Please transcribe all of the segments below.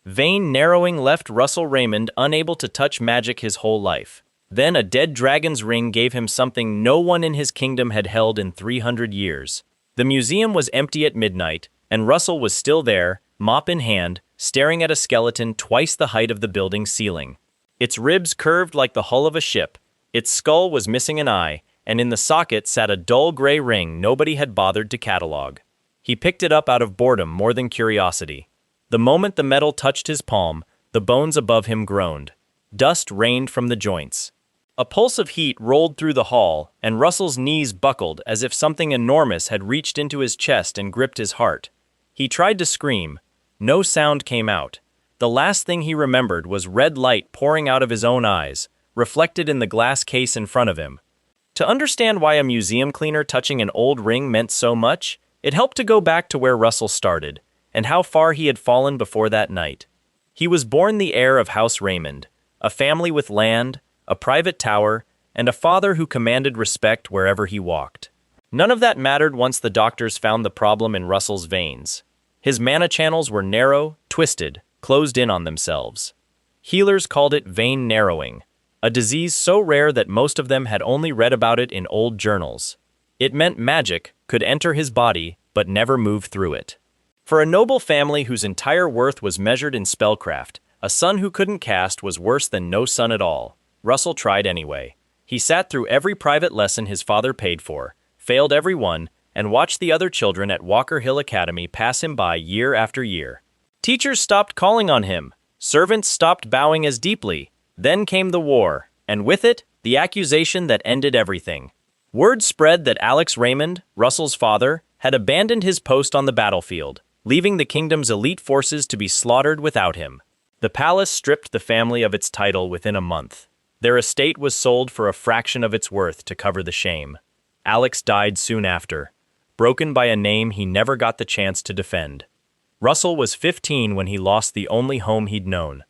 Vein narrowing left Russell Raymond unable to touch magic his whole life. Then a dead dragon's ring gave him something no one in his kingdom had held in 300 years. The museum was empty at midnight, and Russell was still there, mop in hand, staring at a skeleton twice the height of the building's ceiling. Its ribs curved like the hull of a ship, its skull was missing an eye, and in the socket sat a dull gray ring nobody had bothered to catalog. He picked it up out of boredom more than curiosity. The moment the metal touched his palm, the bones above him groaned. Dust rained from the joints. A pulse of heat rolled through the hall, and Russell's knees buckled as if something enormous had reached into his chest and gripped his heart. He tried to scream. No sound came out. The last thing he remembered was red light pouring out of his own eyes, reflected in the glass case in front of him. To understand why a museum cleaner touching an old ring meant so much, it helped to go back to where Russell started, and how far he had fallen before that night. He was born the heir of House Raymond, a family with land, a private tower, and a father who commanded respect wherever he walked. None of that mattered once the doctors found the problem in Russell's veins. His mana channels were narrow, twisted, closed in on themselves. Healers called it vein narrowing, a disease so rare that most of them had only read about it in old journals. It meant magic could enter his body but never move through it. For a noble family whose entire worth was measured in spellcraft, a son who couldn't cast was worse than no son at all. Russell tried anyway. He sat through every private lesson his father paid for, failed every one, and watched the other children at Walker Hill Academy pass him by year after year. Teachers stopped calling on him. Servants stopped bowing as deeply. Then came the war, and with it, the accusation that ended everything. Word spread that Alex Raymond, Russell's father, had abandoned his post on the battlefield, leaving the kingdom's elite forces to be slaughtered without him. The palace stripped the family of its title within a month. Their estate was sold for a fraction of its worth to cover the shame. Alex died soon after, broken by a name he never got the chance to defend. Russell was 15 when he lost the only home he'd known.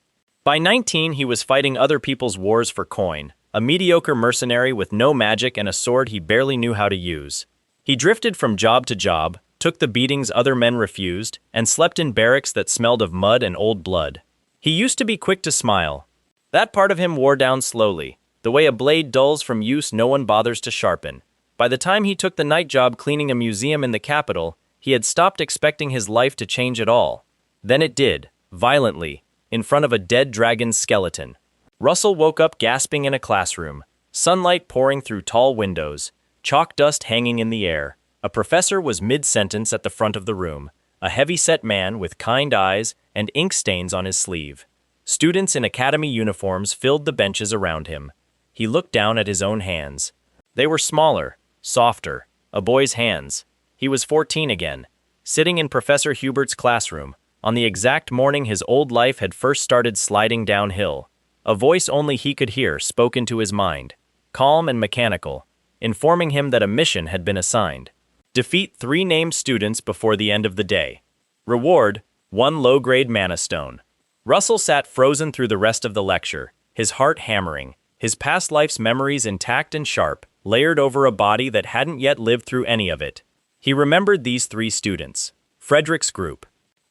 By 19, he was fighting other people's wars for coin, a mediocre mercenary with no magic and a sword he barely knew how to use. He drifted from job to job, took the beatings other men refused, and slept in barracks that smelled of mud and old blood. He used to be quick to smile. That part of him wore down slowly, the way a blade dulls from use no one bothers to sharpen. By the time he took the night job cleaning a museum in the capital, he had stopped expecting his life to change at all. Then it did, violently, in front of a dead dragon's skeleton. Russell woke up gasping in a classroom, sunlight pouring through tall windows, chalk dust hanging in the air. A professor was mid-sentence at the front of the room, a heavy-set man with kind eyes and ink stains on his sleeve. Students in academy uniforms filled the benches around him. He looked down at his own hands. They were smaller, softer, a boy's hands. He was 14 again, sitting in Professor Hubert's classroom, on the exact morning his old life had first started sliding downhill. A voice only he could hear spoke into his mind, calm and mechanical, informing him that a mission had been assigned. Defeat 3 named students before the end of the day. Reward, 1 low-grade mana stone. Russell sat frozen through the rest of the lecture, his heart hammering, his past life's memories intact and sharp, layered over a body that hadn't yet lived through any of it. He remembered these 3 students, Frederick's group.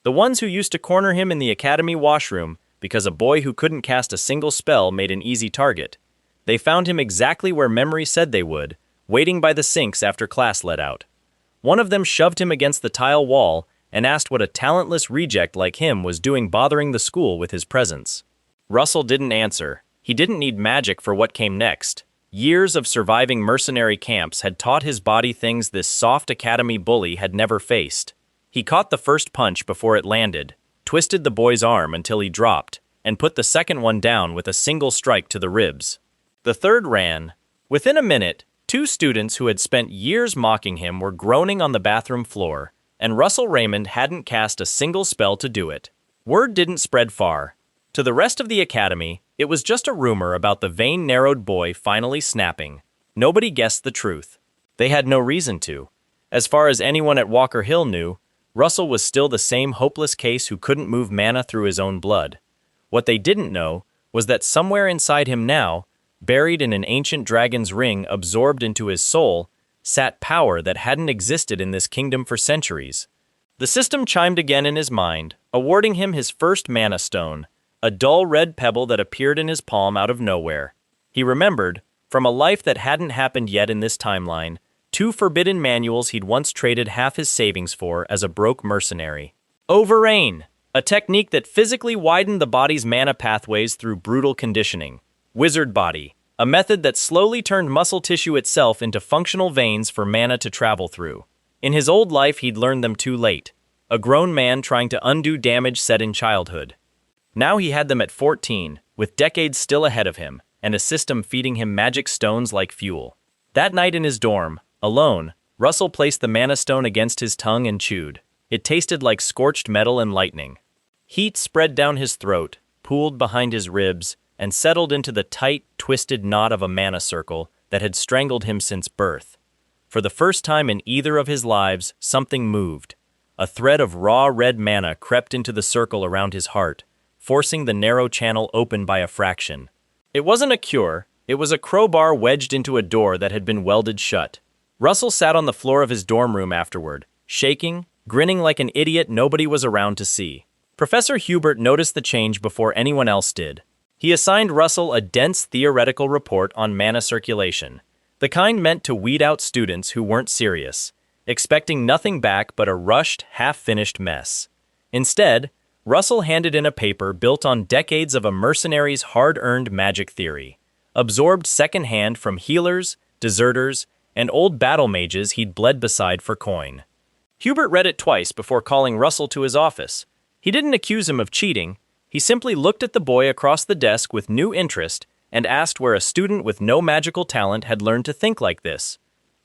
The ones who used to corner him in the academy washroom because a boy who couldn't cast a single spell made an easy target. They found him exactly where memory said they would, waiting by the sinks after class let out. One of them shoved him against the tile wall and asked what a talentless reject like him was doing bothering the school with his presence. Russell didn't answer. He didn't need magic for what came next. Years of surviving mercenary camps had taught his body things this soft academy bully had never faced. He caught the first punch before it landed, twisted the boy's arm until he dropped, and put the second one down with a single strike to the ribs. The third ran. Within a minute, 2 students who had spent years mocking him were groaning on the bathroom floor, and Russell Raymond hadn't cast a single spell to do it. Word didn't spread far. To the rest of the academy, it was just a rumor about the vein-narrowed boy finally snapping. Nobody guessed the truth. They had no reason to. As far as anyone at Walker Hill knew, Russell was still the same hopeless case who couldn't move mana through his own blood. What they didn't know was that somewhere inside him now, buried in an ancient dragon's ring absorbed into his soul, sat power that hadn't existed in this kingdom for centuries. The system chimed again in his mind, awarding him his first mana stone, a dull red pebble that appeared in his palm out of nowhere. He remembered, from a life that hadn't happened yet in this timeline, 2 forbidden manuals he'd once traded half his savings for as a broke mercenary. Overrain, a technique that physically widened the body's mana pathways through brutal conditioning. Wizard Body, a method that slowly turned muscle tissue itself into functional veins for mana to travel through. In his old life, he'd learned them too late, a grown man trying to undo damage set in childhood. Now he had them at 14, with decades still ahead of him, and a system feeding him magic stones like fuel. That night in his dorm, alone, Russell placed the mana stone against his tongue and chewed. It tasted like scorched metal and lightning. Heat spread down his throat, pooled behind his ribs, and settled into the tight, twisted knot of a mana circle that had strangled him since birth. For the first time in either of his lives, something moved. A thread of raw red mana crept into the circle around his heart, forcing the narrow channel open by a fraction. It wasn't a cure, it was a crowbar wedged into a door that had been welded shut. Russell sat on the floor of his dorm room afterward, shaking, grinning like an idiot nobody was around to see. Professor Hubert noticed the change before anyone else did. He assigned Russell a dense theoretical report on mana circulation, the kind meant to weed out students who weren't serious, expecting nothing back but a rushed, half-finished mess. Instead, Russell handed in a paper built on decades of a mercenary's hard-earned magic theory, absorbed secondhand from healers, deserters, and old battle mages he'd bled beside for coin. Hubert read it twice before calling Russell to his office. He didn't accuse him of cheating. He simply looked at the boy across the desk with new interest and asked where a student with no magical talent had learned to think like this.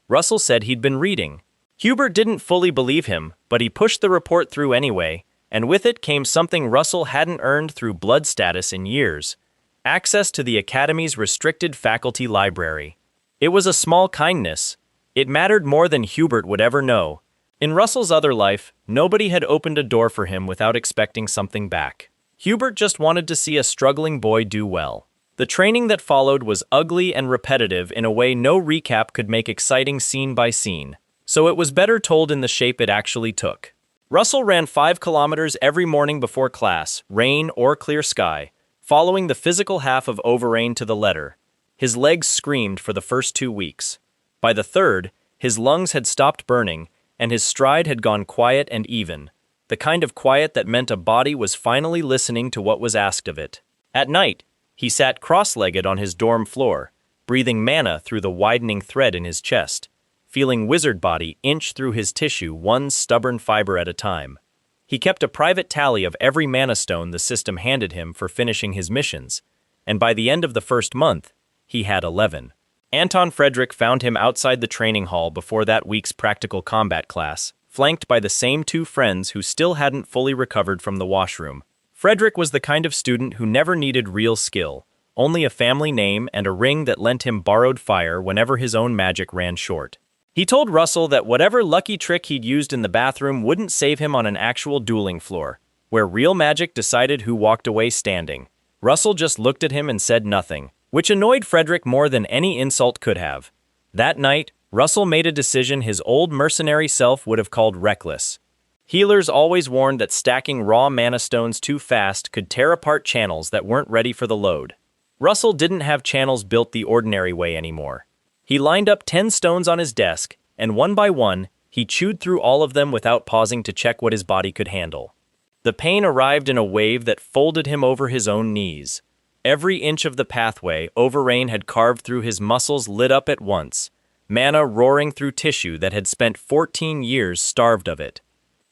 Russell said he'd been reading. Hubert didn't fully believe him, but he pushed the report through anyway, and with it came something Russell hadn't earned through blood status in years: access to the Academy's restricted faculty library. It was a small kindness. It mattered more than Hubert would ever know. In Russell's other life, nobody had opened a door for him without expecting something back. Hubert just wanted to see a struggling boy do well. The training that followed was ugly and repetitive in a way no recap could make exciting scene by scene, so it was better told in the shape it actually took. Russell ran 5 kilometers every morning before class, rain or clear sky, following the physical half of Overrain to the letter. His legs screamed for the first 2 weeks. By the third, his lungs had stopped burning, and his stride had gone quiet and even, the kind of quiet that meant a body was finally listening to what was asked of it. At night, he sat cross-legged on his dorm floor, breathing mana through the widening thread in his chest, feeling Wizard Body inch through his tissue one stubborn fiber at a time. He kept a private tally of every mana stone the system handed him for finishing his missions, and by the end of the first month, he had 11. Anton Frederick found him outside the training hall before that week's practical combat class, flanked by the same 2 friends who still hadn't fully recovered from the washroom. Frederick was the kind of student who never needed real skill, only a family name and a ring that lent him borrowed fire whenever his own magic ran short. He told Russell that whatever lucky trick he'd used in the bathroom wouldn't save him on an actual dueling floor, where real magic decided who walked away standing. Russell just looked at him and said nothing, which annoyed Frederick more than any insult could have. That night, Russell made a decision his old mercenary self would have called reckless. Healers always warned that stacking raw mana stones too fast could tear apart channels that weren't ready for the load. Russell didn't have channels built the ordinary way anymore. He lined up 10 stones on his desk, and one by one, he chewed through all of them without pausing to check what his body could handle. The pain arrived in a wave that folded him over his own knees. Every inch of the pathway Overrain had carved through his muscles lit up at once, mana roaring through tissue that had spent 14 years starved of it.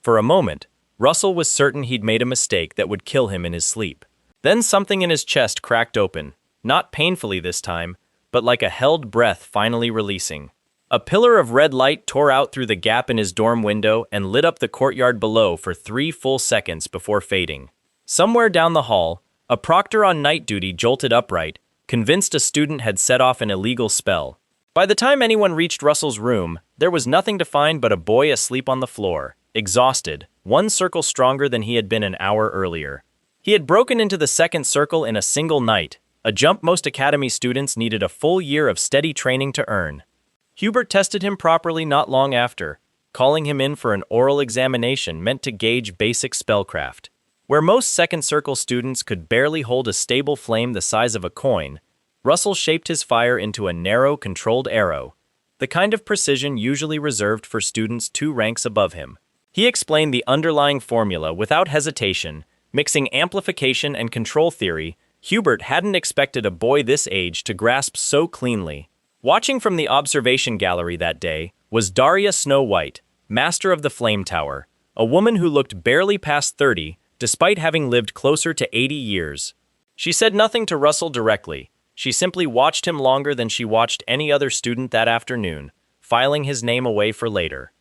For a moment, Russell was certain he'd made a mistake that would kill him in his sleep. Then something in his chest cracked open, not painfully this time, but like a held breath finally releasing. A pillar of red light tore out through the gap in his dorm window and lit up the courtyard below for 3 full seconds before fading. Somewhere down the hall, a proctor on night duty jolted upright, convinced a student had set off an illegal spell. By the time anyone reached Russell's room, there was nothing to find but a boy asleep on the floor, exhausted, 1 circle stronger than he had been an hour earlier. He had broken into the 2nd circle in a single night, a jump most Academy students needed a full year of steady training to earn. Hubert tested him properly not long after. calling him in for an oral examination meant to gauge basic spellcraft. Where most second circle students could barely hold a stable flame the size of a coin, Russell shaped his fire into a narrow, controlled arrow, the kind of precision usually reserved for students 2 ranks above him. He explained the underlying formula without hesitation, mixing amplification and control theory. Hubert hadn't expected a boy this age to grasp so cleanly. Watching from the observation gallery that day was Daria Snow White, master of the Flame Tower, a woman who looked barely past 30, despite having lived closer to 80 years. She said nothing to Russell directly. She simply watched him longer than she watched any other student that afternoon, filing his name away for later.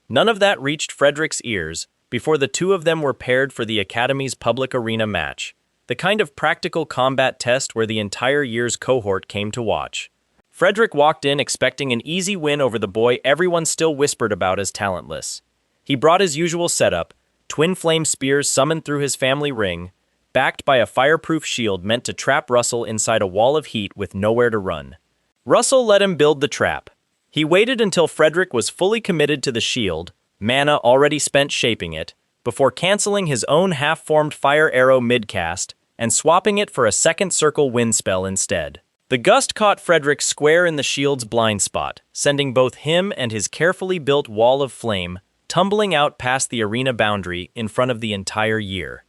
None of that reached Frederick's ears before the 2 of them were paired for the Academy's public arena match, the kind of practical combat test where the entire year's cohort came to watch. Frederick walked in expecting an easy win over the boy everyone still whispered about as talentless. He brought his usual setup, twin flame spears summoned through his family ring, backed by a fireproof shield meant to trap Russell inside a wall of heat with nowhere to run. Russell let him build the trap. He waited until Frederick was fully committed to the shield, mana already spent shaping it, before canceling his own half-formed fire arrow mid-cast and swapping it for a second circle wind spell instead. The gust caught Frederick square in the shield's blind spot, sending both him and his carefully built wall of flame tumbling out past the arena boundary in front of the entire year.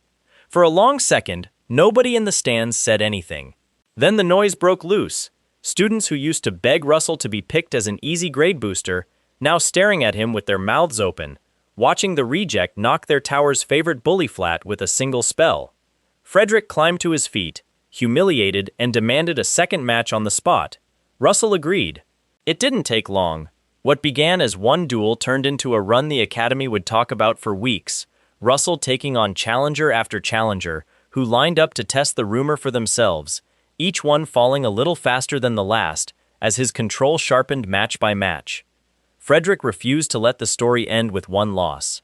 For a long second, nobody in the stands said anything. Then the noise broke loose. Students who used to beg Russell to be picked as an easy grade booster, now staring at him with their mouths open, watching the reject knock their tower's favorite bully flat with a single spell. Frederick climbed to his feet, humiliated, and demanded a second match on the spot. Russell agreed. It didn't take long. What began as one duel turned into a run the Academy would talk about for weeks, Russell taking on challenger after challenger, who lined up to test the rumor for themselves, each one falling a little faster than the last, as his control sharpened match by match. Frederick refused to let the story end with one loss.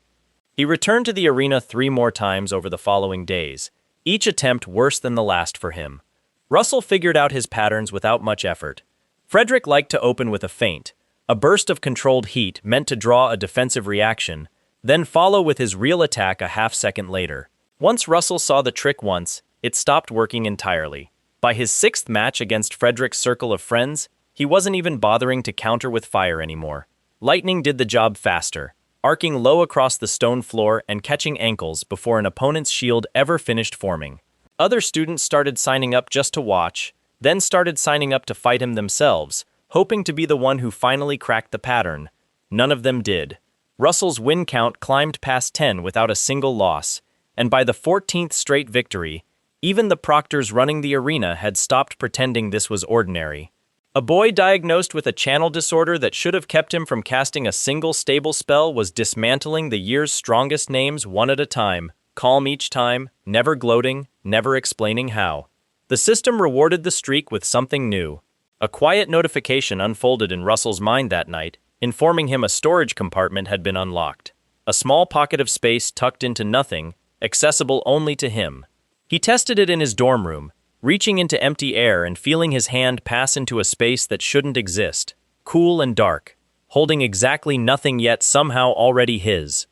He returned to the arena 3 more times over the following days, each attempt worse than the last for him. Russell figured out his patterns without much effort. Frederick liked to open with a feint, a burst of controlled heat meant to draw a defensive reaction, then follow with his real attack a half-second later. Once Russell saw the trick once, it stopped working entirely. By his 6th match against Frederick's circle of friends, he wasn't even bothering to counter with fire anymore. Lightning did the job faster, arcing low across the stone floor and catching ankles before an opponent's shield ever finished forming. Other students started signing up just to watch, then started signing up to fight him themselves, hoping to be the one who finally cracked the pattern. None of them did. Russell's win count climbed past 10 without a single loss, and by the 14th straight victory, even the proctors running the arena had stopped pretending this was ordinary. A boy diagnosed with a channel disorder that should have kept him from casting a single stable spell was dismantling the year's strongest names one at a time, calm each time, never gloating, never explaining how. The system rewarded the streak with something new. A quiet notification unfolded in Russell's mind that night, informing him a storage compartment had been unlocked. A small pocket of space tucked into nothing, accessible only to him. He tested it in his dorm room, reaching into empty air and feeling his hand pass into a space that shouldn't exist, cool and dark, holding exactly nothing yet somehow already his.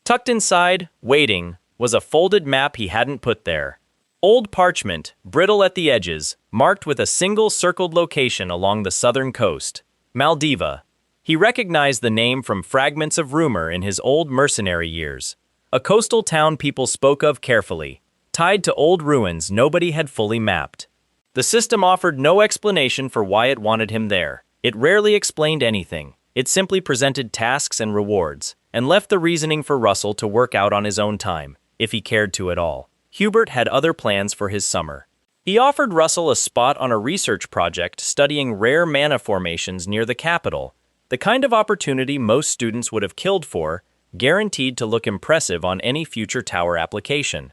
Tucked inside, waiting, was a folded map he hadn't put there. Old parchment, brittle at the edges, marked with a single circled location along the southern coast, Maldiva. He recognized the name from fragments of rumor in his old mercenary years. A coastal town people spoke of carefully, tied to old ruins nobody had fully mapped. The system offered no explanation for why it wanted him there. It rarely explained anything. It simply presented tasks and rewards, and left the reasoning for Russell to work out on his own time, if he cared to at all. Hubert had other plans for his summer. He offered Russell a spot on a research project studying rare mana formations near the capital, the kind of opportunity most students would have killed for, guaranteed to look impressive on any future tower application.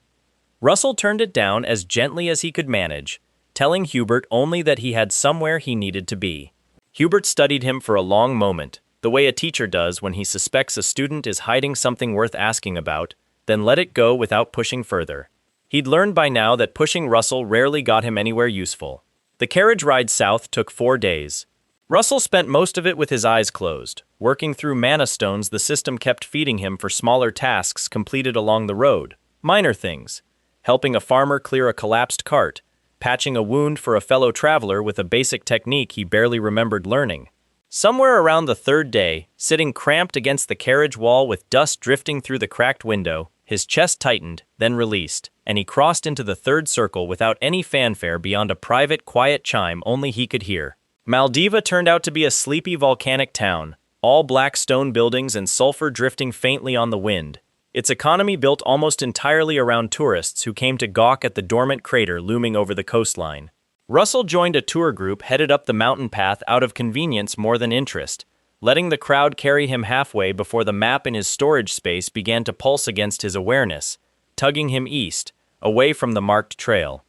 Russell turned it down as gently as he could manage, telling Hubert only that he had somewhere he needed to be. Hubert studied him for a long moment, the way a teacher does when he suspects a student is hiding something worth asking about, then let it go without pushing further. He'd learned by now that pushing Russell rarely got him anywhere useful. The carriage ride south took 4 days. Russell spent most of it with his eyes closed, working through mana stones the system kept feeding him for smaller tasks completed along the road. Minor things: helping a farmer clear a collapsed cart, patching a wound for a fellow traveler with a basic technique he barely remembered learning. Somewhere around the third day, sitting cramped against the carriage wall with dust drifting through the cracked window, his chest tightened, then released, and he crossed into the third circle without any fanfare beyond a private, quiet chime only he could hear. Maldiva turned out to be a sleepy volcanic town, all black stone buildings and sulfur drifting faintly on the wind. Its economy built almost entirely around tourists who came to gawk at the dormant crater looming over the coastline. Russell joined a tour group headed up the mountain path out of convenience more than interest, letting the crowd carry him halfway before the map in his storage space began to pulse against his awareness, tugging him east, away from the marked trail.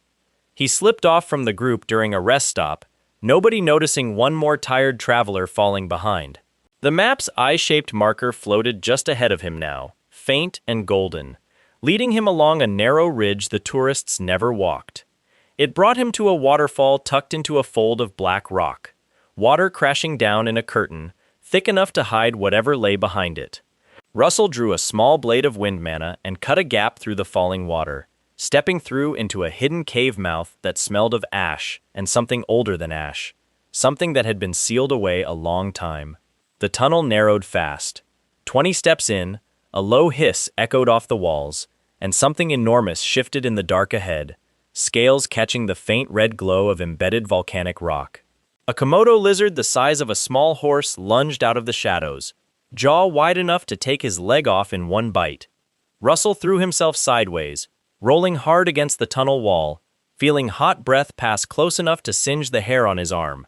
He slipped off from the group during a rest stop, nobody noticing one more tired traveler falling behind. The map's eye-shaped marker floated just ahead of him now, faint and golden, leading him along a narrow ridge the tourists never walked. It brought him to a waterfall tucked into a fold of black rock, water crashing down in a curtain, thick enough to hide whatever lay behind it. Russell drew a small blade of wind mana and cut a gap through the falling water, stepping through into a hidden cave mouth that smelled of ash and something older than ash, something that had been sealed away a long time. The tunnel narrowed fast. 20 steps in, a low hiss echoed off the walls, and something enormous shifted in the dark ahead, scales catching the faint red glow of embedded volcanic rock. A Komodo lizard the size of a small horse lunged out of the shadows, jaw wide enough to take his leg off in one bite. Russell threw himself sideways, rolling hard against the tunnel wall, feeling hot breath pass close enough to singe the hair on his arm.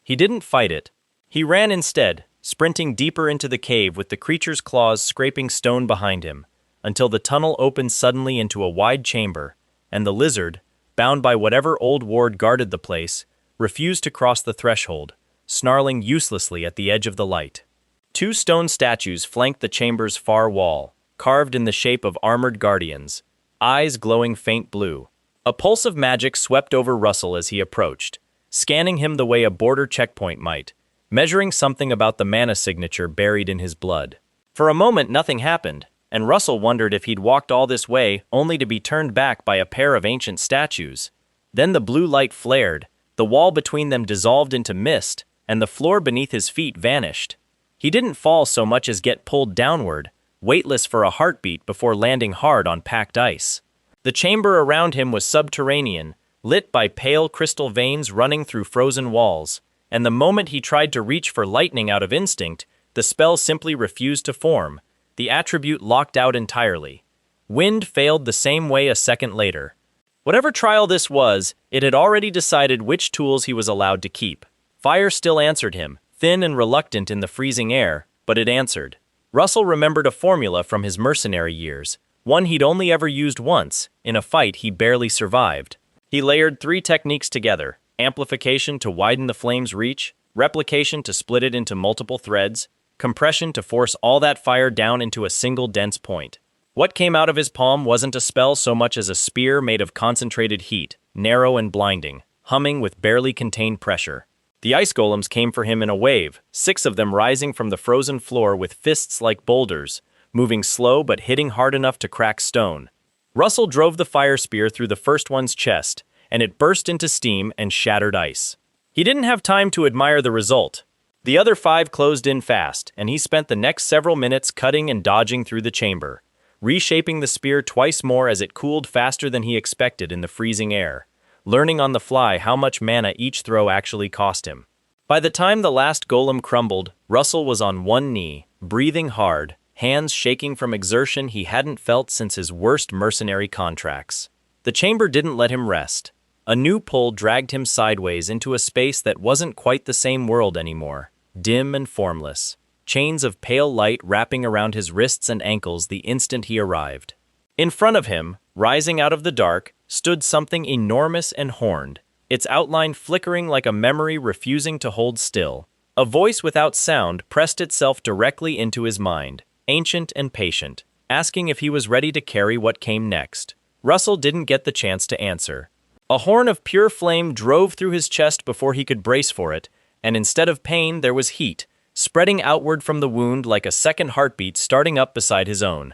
He didn't fight it. He ran instead, sprinting deeper into the cave with the creature's claws scraping stone behind him, until the tunnel opened suddenly into a wide chamber, and the lizard, bound by whatever old ward guarded the place, refused to cross the threshold, snarling uselessly at the edge of the light. 2 stone statues flanked the chamber's far wall, carved in the shape of armored guardians, eyes glowing faint blue. A pulse of magic swept over Russell as he approached, scanning him the way a border checkpoint might, measuring something about the mana signature buried in his blood. For a moment nothing happened, and Russell wondered if he'd walked all this way only to be turned back by a pair of ancient statues. Then the blue light flared, the wall between them dissolved into mist, and the floor beneath his feet vanished. He didn't fall so much as get pulled downward, weightless for a heartbeat before landing hard on packed ice. The chamber around him was subterranean, lit by pale crystal veins running through frozen walls, and the moment he tried to reach for lightning out of instinct, the spell simply refused to form. The attribute locked out entirely. Wind failed the same way a second later. Whatever trial this was, it had already decided which tools he was allowed to keep. Fire still answered him, thin and reluctant in the freezing air, but it answered. Russell remembered a formula from his mercenary years, one he'd only ever used once, in a fight he barely survived. He layered 3 techniques together: amplification to widen the flame's reach, replication to split it into multiple threads, compression to force all that fire down into a single dense point. What came out of his palm wasn't a spell so much as a spear made of concentrated heat, narrow and blinding, humming with barely contained pressure. The ice golems came for him in a wave, 6 of them rising from the frozen floor with fists like boulders, moving slow but hitting hard enough to crack stone. Russell drove the fire spear through the first one's chest, and it burst into steam and shattered ice. He didn't have time to admire the result. The other 5 closed in fast, and he spent the next several minutes cutting and dodging through the chamber, reshaping the spear twice more as it cooled faster than he expected in the freezing air, learning on the fly how much mana each throw actually cost him. By the time the last golem crumbled, Russell was on one knee, breathing hard, hands shaking from exertion he hadn't felt since his worst mercenary contracts. The chamber didn't let him rest. A new pull dragged him sideways into a space that wasn't quite the same world anymore, dim and formless, chains of pale light wrapping around his wrists and ankles the instant he arrived. In front of him, rising out of the dark, stood something enormous and horned, its outline flickering like a memory refusing to hold still. A voice without sound pressed itself directly into his mind, ancient and patient, asking if he was ready to carry what came next. Russell didn't get the chance to answer. A horn of pure flame drove through his chest before he could brace for it, and instead of pain, there was heat, spreading outward from the wound like a second heartbeat starting up beside his own.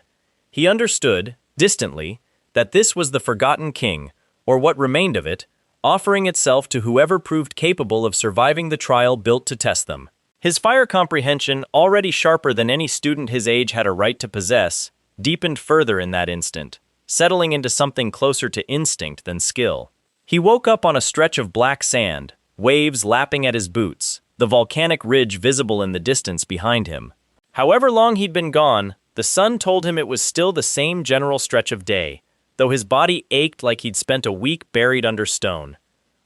He understood, distantly, that this was the forgotten king, or what remained of it, offering itself to whoever proved capable of surviving the trial built to test them. His fire comprehension, already sharper than any student his age had a right to possess, deepened further in that instant, settling into something closer to instinct than skill. He woke up on a stretch of black sand, waves lapping at his boots, the volcanic ridge visible in the distance behind him. However long he'd been gone, the sun told him it was still the same general stretch of day, though his body ached like he'd spent a week buried under stone.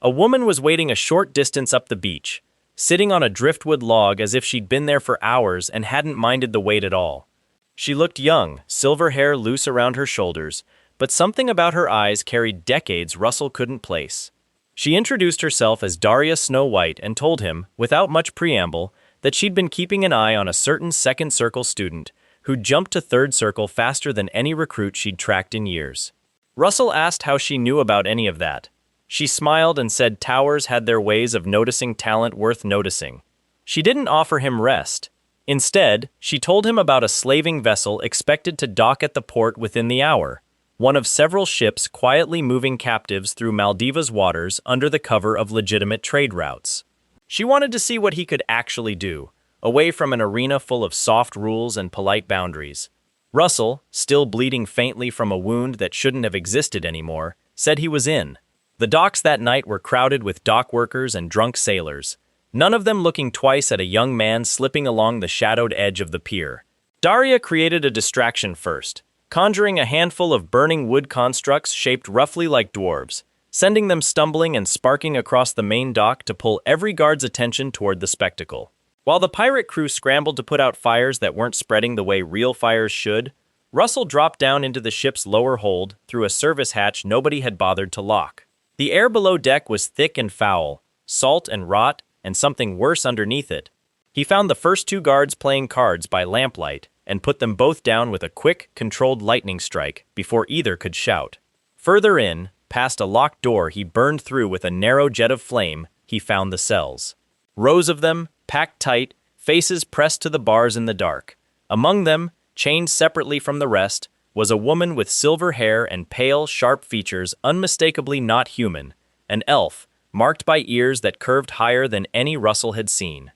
A woman was waiting a short distance up the beach, sitting on a driftwood log as if she'd been there for hours and hadn't minded the wait at all. She looked young, silver hair loose around her shoulders, but something about her eyes carried decades Russell couldn't place. She introduced herself as Daria Snow White and told him, without much preamble, that she'd been keeping an eye on a certain second circle student who'd jumped to third circle faster than any recruit she'd tracked in years. Russell asked how she knew about any of that. She smiled and said towers had their ways of noticing talent worth noticing. She didn't offer him rest. Instead, she told him about a slaving vessel expected to dock at the port within the hour, one of several ships quietly moving captives through Maldiva's waters under the cover of legitimate trade routes. She wanted to see what he could actually do, away from an arena full of soft rules and polite boundaries. Russell, still bleeding faintly from a wound that shouldn't have existed anymore, said he was in. The docks that night were crowded with dock workers and drunk sailors, none of them looking twice at a young man slipping along the shadowed edge of the pier. Daria created a distraction first, conjuring a handful of burning wood constructs shaped roughly like dwarves, sending them stumbling and sparking across the main dock to pull every guard's attention toward the spectacle. While the pirate crew scrambled to put out fires that weren't spreading the way real fires should, Russell dropped down into the ship's lower hold through a service hatch nobody had bothered to lock. The air below deck was thick and foul, salt and rot, and something worse underneath it. He found the first two guards playing cards by lamplight and put them both down with a quick, controlled lightning strike before either could shout. Further in, past a locked door he burned through with a narrow jet of flame, he found the cells. Rows of them, packed tight, faces pressed to the bars in the dark. Among them, chained separately from the rest, was a woman with silver hair and pale, sharp features unmistakably not human, an elf, marked by ears that curved higher than any Russell had seen.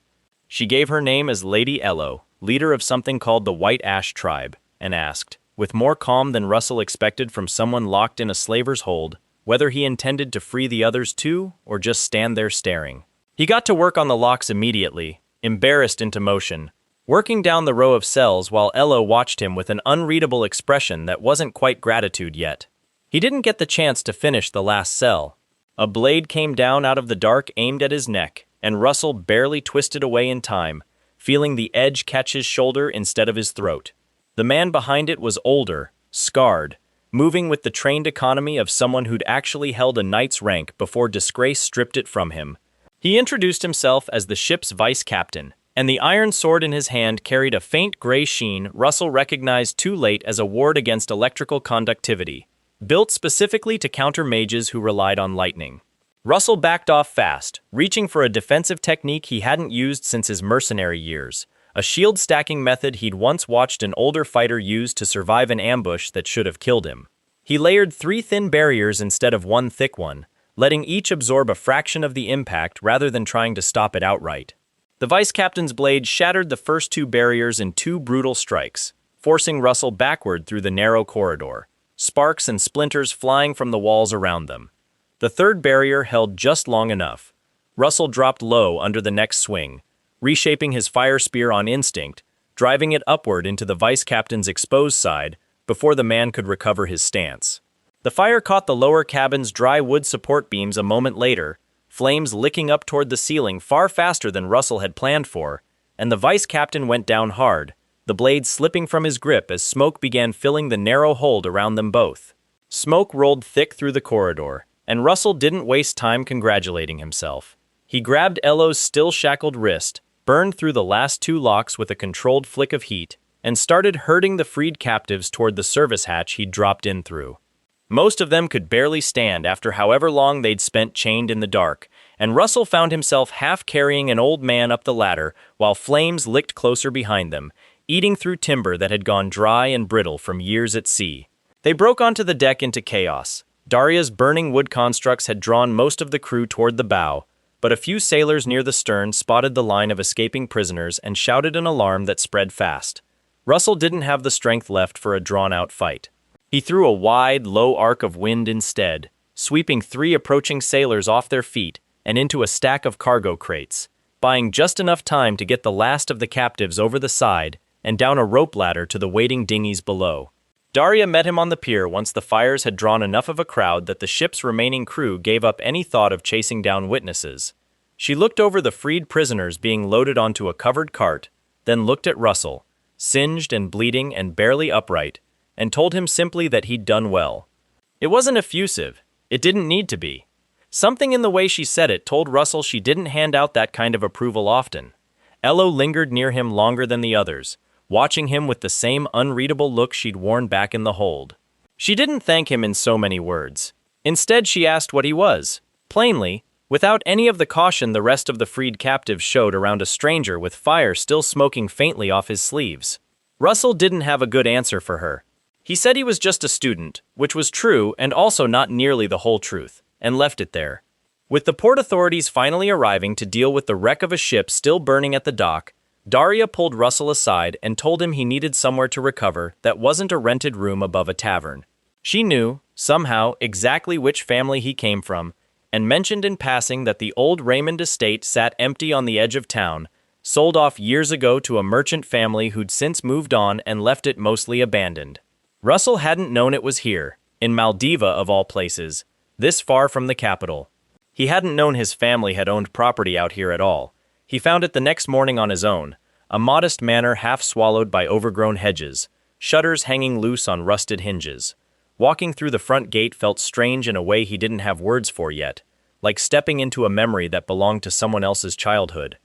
She gave her name as Lady Ello, leader of something called the White Ash Tribe, and asked, with more calm than Russell expected from someone locked in a slaver's hold, whether he intended to free the others too, or just stand there staring. He got to work on the locks immediately, embarrassed into motion, working down the row of cells while Ello watched him with an unreadable expression that wasn't quite gratitude yet. He didn't get the chance to finish the last cell. A blade came down out of the dark aimed at his neck, and Russell barely twisted away in time, feeling the edge catch his shoulder instead of his throat. The man behind it was older, scarred, moving with the trained economy of someone who'd actually held a knight's rank before disgrace stripped it from him. He introduced himself as the ship's vice captain, and the iron sword in his hand carried a faint gray sheen Russell recognized too late as a ward against electrical conductivity, built specifically to counter mages who relied on lightning. Russell backed off fast, reaching for a defensive technique he hadn't used since his mercenary years, a shield stacking method he'd once watched an older fighter use to survive an ambush that should have killed him. He layered 3 thin barriers instead of 1 thick one, letting each absorb a fraction of the impact rather than trying to stop it outright. The vice captain's blade shattered the first 2 barriers in 2 brutal strikes, forcing Russell backward through the narrow corridor, sparks and splinters flying from the walls around them. The third barrier held just long enough. Russell dropped low under the next swing, reshaping his fire spear on instinct, driving it upward into the vice captain's exposed side before the man could recover his stance. The fire caught the lower cabin's dry wood support beams a moment later, flames licking up toward the ceiling far faster than Russell had planned for, and the vice captain went down hard, the blade slipping from his grip as smoke began filling the narrow hold around them both. Smoke rolled thick through the corridor, and Russell didn't waste time congratulating himself. He grabbed Ello's still shackled wrist, burned through the last 2 locks with a controlled flick of heat, and started herding the freed captives toward the service hatch he'd dropped in through. Most of them could barely stand after however long they'd spent chained in the dark, and Russell found himself half carrying an old man up the ladder while flames licked closer behind them, eating through timber that had gone dry and brittle from years at sea. They broke onto the deck into chaos. Daria's burning wood constructs had drawn most of the crew toward the bow, but a few sailors near the stern spotted the line of escaping prisoners and shouted an alarm that spread fast. Russell didn't have the strength left for a drawn-out fight. He threw a wide, low arc of wind instead, sweeping 3 approaching sailors off their feet and into a stack of cargo crates, buying just enough time to get the last of the captives over the side and down a rope ladder to the waiting dinghies below. Daria met him on the pier once the fires had drawn enough of a crowd that the ship's remaining crew gave up any thought of chasing down witnesses. She looked over the freed prisoners being loaded onto a covered cart, then looked at Russell, singed and bleeding and barely upright, and told him simply that he'd done well. It wasn't effusive. It didn't need to be. Something in the way she said it told Russell she didn't hand out that kind of approval often. Elo lingered near him longer than the others, watching him with the same unreadable look she'd worn back in the hold. She didn't thank him in so many words. Instead, she asked what he was, plainly, without any of the caution the rest of the freed captives showed around a stranger with fire still smoking faintly off his sleeves. Russell didn't have a good answer for her. He said he was just a student, which was true and also not nearly the whole truth, and left it there. With the port authorities finally arriving to deal with the wreck of a ship still burning at the dock, Daria pulled Russell aside and told him he needed somewhere to recover that wasn't a rented room above a tavern. She knew, somehow, exactly which family he came from, and mentioned in passing that the old Raymond estate sat empty on the edge of town, sold off years ago to a merchant family who'd since moved on and left it mostly abandoned. Russell hadn't known it was here, in Maldiva of all places, this far from the capital. He hadn't known his family had owned property out here at all. He found it the next morning on his own, a modest manor half swallowed by overgrown hedges, shutters hanging loose on rusted hinges. Walking through the front gate felt strange in a way he didn't have words for yet, like stepping into a memory that belonged to someone else's childhood.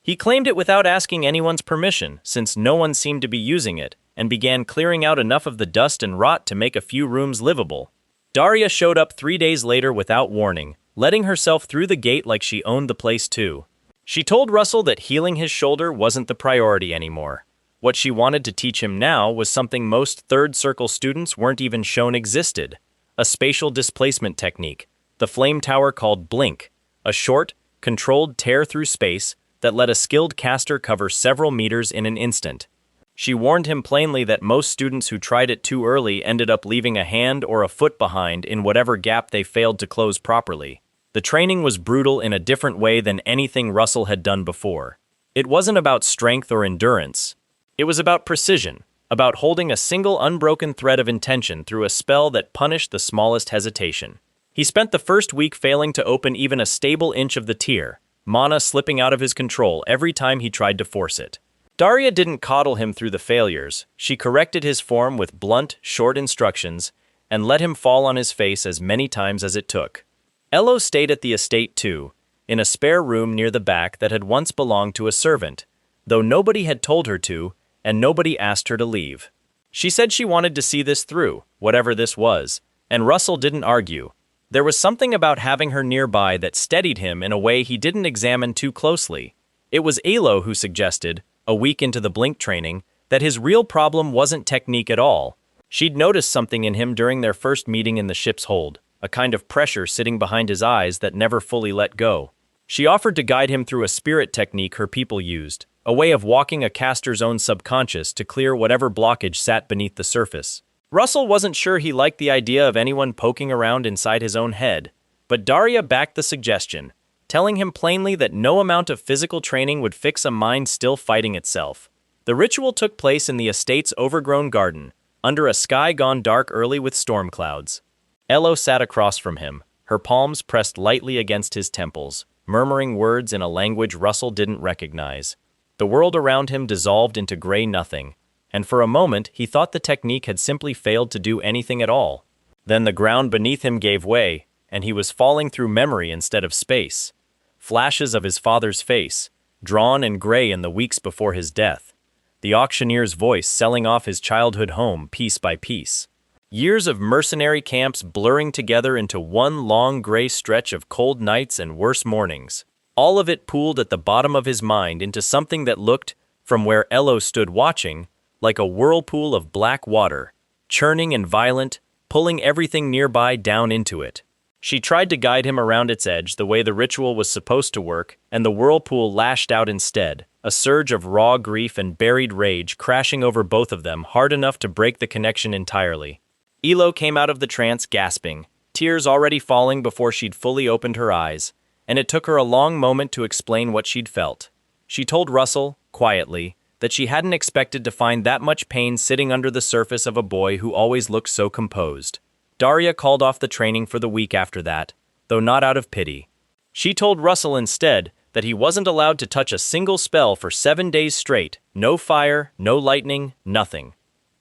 He claimed it without asking anyone's permission, since no one seemed to be using it, and began clearing out enough of the dust and rot to make a few rooms livable. Daria showed up 3 days later without warning, letting herself through the gate like she owned the place too. She told Russell that healing his shoulder wasn't the priority anymore. What she wanted to teach him now was something most third circle students weren't even shown existed: a spatial displacement technique, the flame tower called Blink, a short, controlled tear through space that let a skilled caster cover several meters in an instant. She warned him plainly that most students who tried it too early ended up leaving a hand or a foot behind in whatever gap they failed to close properly. The training was brutal in a different way than anything Russell had done before. It wasn't about strength or endurance. It was about precision, about holding a single unbroken thread of intention through a spell that punished the smallest hesitation. He spent the first week failing to open even a stable inch of the tier, mana slipping out of his control every time he tried to force it. Daria didn't coddle him through the failures. She corrected his form with blunt, short instructions and let him fall on his face as many times as it took. Elo stayed at the estate too, in a spare room near the back that had once belonged to a servant, though nobody had told her to, and nobody asked her to leave. She said she wanted to see this through, whatever this was, and Russell didn't argue. There was something about having her nearby that steadied him in a way he didn't examine too closely. It was Elo who suggested, a week into the Blink training, that his real problem wasn't technique at all. She'd noticed something in him during their first meeting in the ship's hold, a kind of pressure sitting behind his eyes that never fully let go. She offered to guide him through a spirit technique her people used, a way of walking a caster's own subconscious to clear whatever blockage sat beneath the surface. Russell wasn't sure he liked the idea of anyone poking around inside his own head, but Daria backed the suggestion, telling him plainly that no amount of physical training would fix a mind still fighting itself. The ritual took place in the estate's overgrown garden, under a sky gone dark early with storm clouds. Elo sat across from him, her palms pressed lightly against his temples, murmuring words in a language Russell didn't recognize. The world around him dissolved into gray nothing, and for a moment he thought the technique had simply failed to do anything at all. Then the ground beneath him gave way, and he was falling through memory instead of space. Flashes of his father's face, drawn and gray in the weeks before his death. The auctioneer's voice selling off his childhood home piece by piece. Years of mercenary camps blurring together into one long gray stretch of cold nights and worse mornings. All of it pooled at the bottom of his mind into something that looked, from where Elo stood watching, like a whirlpool of black water, churning and violent, pulling everything nearby down into it. She tried to guide him around its edge the way the ritual was supposed to work, and the whirlpool lashed out instead, a surge of raw grief and buried rage crashing over both of them hard enough to break the connection entirely. Elo came out of the trance gasping, tears already falling before she'd fully opened her eyes, and it took her a long moment to explain what she'd felt. She told Russell, quietly, that she hadn't expected to find that much pain sitting under the surface of a boy who always looked so composed. Daria called off the training for the week after that, though not out of pity. She told Russell instead that he wasn't allowed to touch a single spell for 7 days straight, no fire, no lightning, nothing.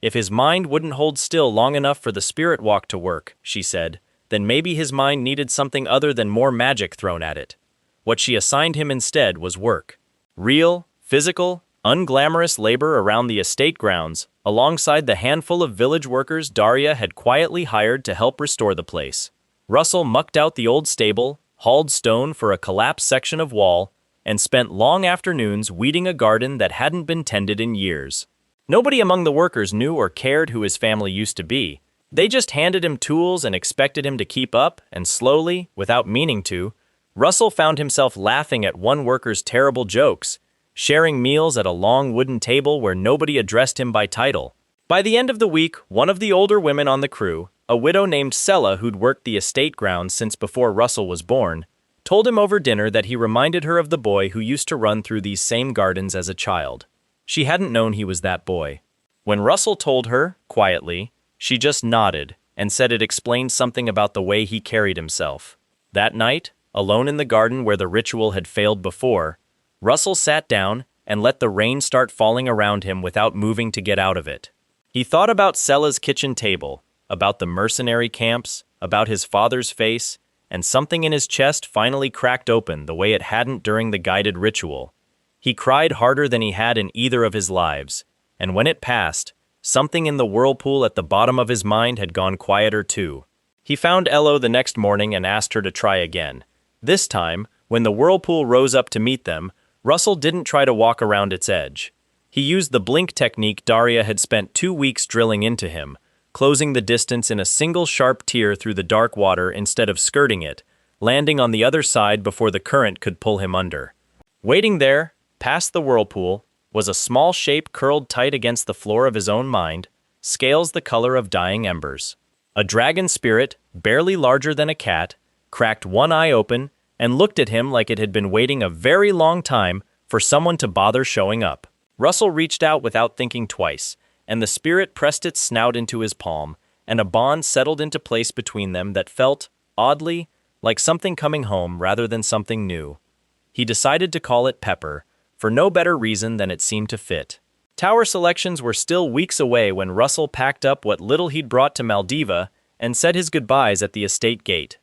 If his mind wouldn't hold still long enough for the spirit walk to work, she said, then maybe his mind needed something other than more magic thrown at it. What she assigned him instead was work. Real, physical, unglamorous labor around the estate grounds, alongside the handful of village workers Daria had quietly hired to help restore the place. Russell mucked out the old stable, hauled stone for a collapsed section of wall, and spent long afternoons weeding a garden that hadn't been tended in years. Nobody among the workers knew or cared who his family used to be. They just handed him tools and expected him to keep up, and slowly, without meaning to, Russell found himself laughing at one worker's terrible jokes, sharing meals at a long wooden table where nobody addressed him by title. By the end of the week, one of the older women on the crew, a widow named Sella who'd worked the estate grounds since before Russell was born, told him over dinner that he reminded her of the boy who used to run through these same gardens as a child. She hadn't known he was that boy. When Russell told her, quietly, she just nodded and said it explained something about the way he carried himself. That night, alone in the garden where the ritual had failed before, Russell sat down and let the rain start falling around him without moving to get out of it. He thought about Sella's kitchen table, about the mercenary camps, about his father's face, and something in his chest finally cracked open the way it hadn't during the guided ritual. He cried harder than he had in either of his lives, and when it passed, something in the whirlpool at the bottom of his mind had gone quieter too. He found Elo the next morning and asked her to try again. This time, when the whirlpool rose up to meet them, Russell didn't try to walk around its edge. He used the blink technique Daria had spent 2 weeks drilling into him, closing the distance in a single sharp tear through the dark water instead of skirting it, landing on the other side before the current could pull him under. Waiting there, past the whirlpool, was a small shape curled tight against the floor of his own mind, scales the color of dying embers. A dragon spirit, barely larger than a cat, cracked one eye open and looked at him like it had been waiting a very long time for someone to bother showing up. Russell reached out without thinking twice, and the spirit pressed its snout into his palm, and a bond settled into place between them that felt, oddly, like something coming home rather than something new. He decided to call it Pepper, for no better reason than it seemed to fit. Tower selections were still weeks away when Russell packed up what little he'd brought to Maldiva and said his goodbyes at the estate gate.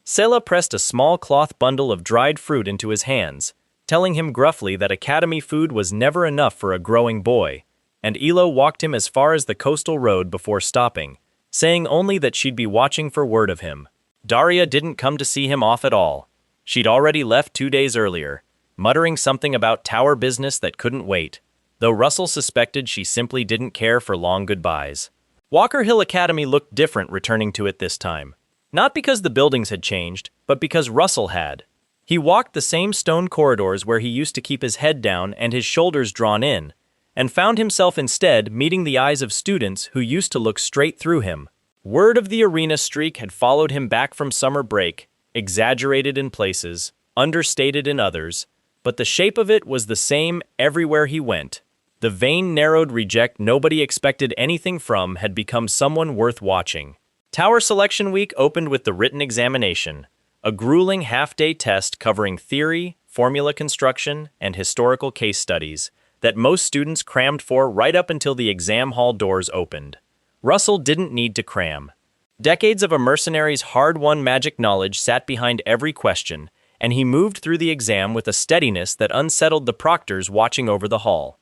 Sela pressed a small cloth bundle of dried fruit into his hands, telling him gruffly that academy food was never enough for a growing boy, and Elo walked him as far as the coastal road before stopping, saying only that she'd be watching for word of him. Daria didn't come to see him off at all. She'd already left 2 days earlier, muttering something about tower business that couldn't wait, though Russell suspected she simply didn't care for long goodbyes. Walker Hill Academy looked different returning to it this time. Not because the buildings had changed, but because Russell had. He walked the same stone corridors where he used to keep his head down and his shoulders drawn in, and found himself instead meeting the eyes of students who used to look straight through him. Word of the arena streak had followed him back from summer break, exaggerated in places, understated in others, but the shape of it was the same everywhere he went. The vain, narrowed reject nobody expected anything from had become someone worth watching. Tower Selection Week opened with the written examination, a grueling half-day test covering theory, formula construction, and historical case studies that most students crammed for right up until the exam hall doors opened. Russell didn't need to cram. Decades of a mercenary's hard-won magic knowledge sat behind every question, and he moved through the exam with a steadiness that unsettled the proctors watching over the hall.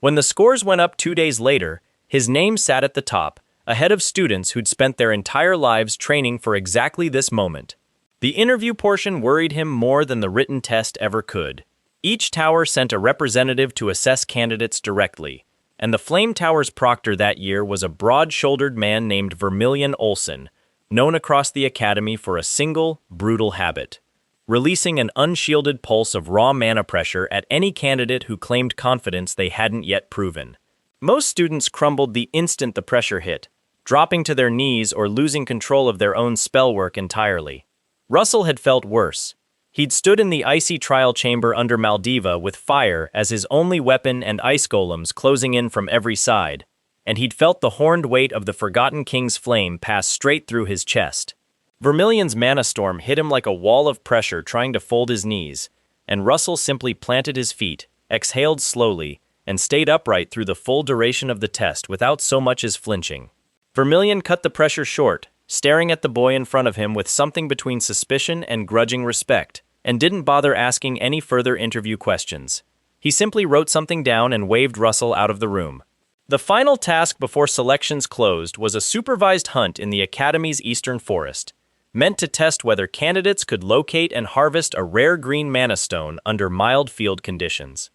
When the scores went up 2 days later, his name sat at the top, ahead of students who'd spent their entire lives training for exactly this moment. The interview portion worried him more than the written test ever could. Each tower sent a representative to assess candidates directly, and the Flame Tower's proctor that year was a broad-shouldered man named Vermilion Olsen, known across the academy for a single, brutal habit: releasing an unshielded pulse of raw mana pressure at any candidate who claimed confidence they hadn't yet proven. Most students crumbled the instant the pressure hit, dropping to their knees or losing control of their own spell work entirely. Russell had felt worse. He'd stood in the icy trial chamber under Maldiva with fire as his only weapon and ice golems closing in from every side, and he'd felt the horned weight of the Forgotten King's flame pass straight through his chest. Vermilion's mana storm hit him like a wall of pressure trying to fold his knees, and Russell simply planted his feet, exhaled slowly, and stayed upright through the full duration of the test without so much as flinching. Vermilion cut the pressure short, staring at the boy in front of him with something between suspicion and grudging respect, and didn't bother asking any further interview questions. He simply wrote something down and waved Russell out of the room. The final task before selections closed was a supervised hunt in the Academy's eastern forest, meant to test whether candidates could locate and harvest a rare green mana stone under mild field conditions.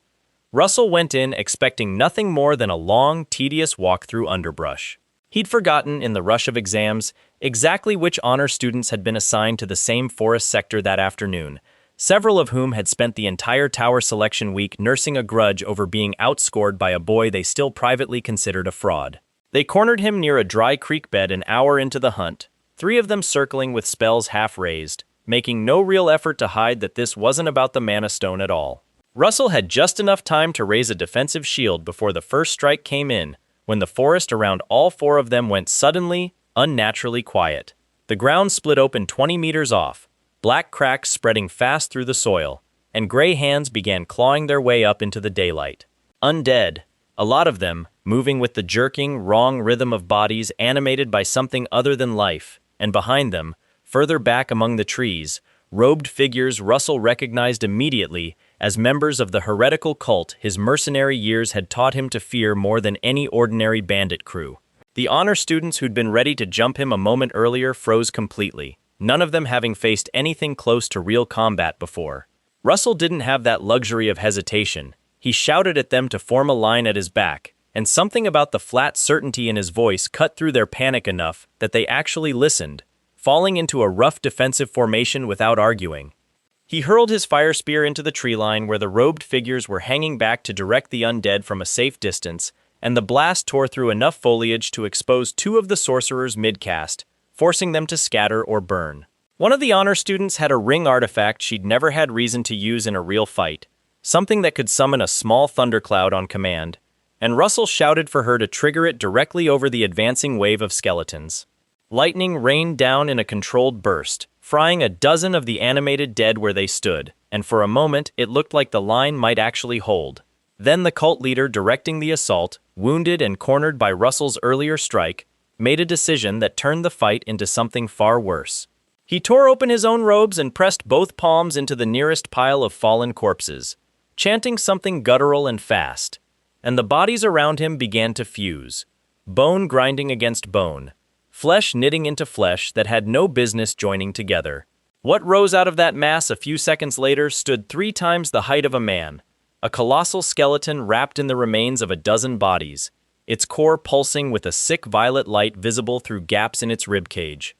Russell went in expecting nothing more than a long, tedious walk through underbrush. He'd forgotten, in the rush of exams, exactly which honor students had been assigned to the same forest sector that afternoon, several of whom had spent the entire tower selection week nursing a grudge over being outscored by a boy they still privately considered a fraud. They cornered him near a dry creek bed an hour into the hunt, 3 of them circling with spells half raised, making no real effort to hide that this wasn't about the mana stone at all. Russell had just enough time to raise a defensive shield before the first strike came in, when the forest around all 4 of them went suddenly, unnaturally quiet. The ground split open 20 meters off, black cracks spreading fast through the soil, and gray hands began clawing their way up into the daylight. Undead, a lot of them, moving with the jerking, wrong rhythm of bodies animated by something other than life, and behind them, further back among the trees, robed figures Russell recognized immediately as members of the heretical cult his mercenary years had taught him to fear more than any ordinary bandit crew. The honor students who'd been ready to jump him a moment earlier froze completely, none of them having faced anything close to real combat before. Russell didn't have that luxury of hesitation. He shouted at them to form a line at his back, and something about the flat certainty in his voice cut through their panic enough that they actually listened, falling into a rough defensive formation without arguing. He hurled his fire spear into the tree line where the robed figures were hanging back to direct the undead from a safe distance, and the blast tore through enough foliage to expose 2 of the sorcerers mid-cast, forcing them to scatter or burn. One of the honor students had a ring artifact she'd never had reason to use in a real fight, something that could summon a small thundercloud on command, and Russell shouted for her to trigger it directly over the advancing wave of skeletons. Lightning rained down in a controlled burst, frying a dozen of the animated dead where they stood, and for a moment it looked like the line might actually hold. Then the cult leader directing the assault, wounded and cornered by Russell's earlier strike, made a decision that turned the fight into something far worse. He tore open his own robes and pressed both palms into the nearest pile of fallen corpses, chanting something guttural and fast, and the bodies around him began to fuse, bone grinding against bone, flesh knitting into flesh that had no business joining together. What rose out of that mass a few seconds later stood 3 times the height of a man, a colossal skeleton wrapped in the remains of a dozen bodies, its core pulsing with a sick violet light visible through gaps in its ribcage.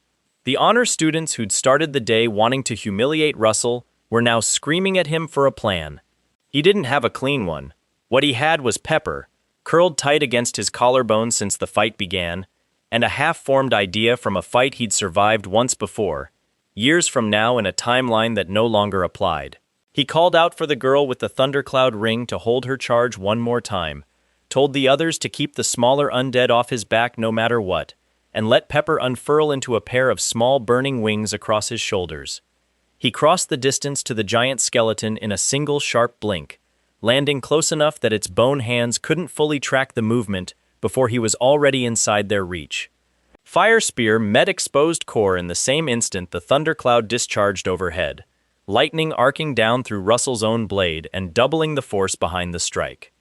The honor students who'd started the day wanting to humiliate Russell were now screaming at him for a plan. He didn't have a clean one. What he had was pepper, curled tight against his collarbone since the fight began, and a half-formed idea from a fight he'd survived once before, years from now in a timeline that no longer applied. He called out for the girl with the thundercloud ring to hold her charge one more time, told the others to keep the smaller undead off his back no matter what, and let Pepper unfurl into a pair of small burning wings across his shoulders. He crossed the distance to the giant skeleton in a single sharp blink, landing close enough that its bone hands couldn't fully track the movement before he was already inside their reach. Fire Spear met exposed core in the same instant the thundercloud discharged overhead, lightning arcing down through Russell's own blade and doubling the force behind the strike.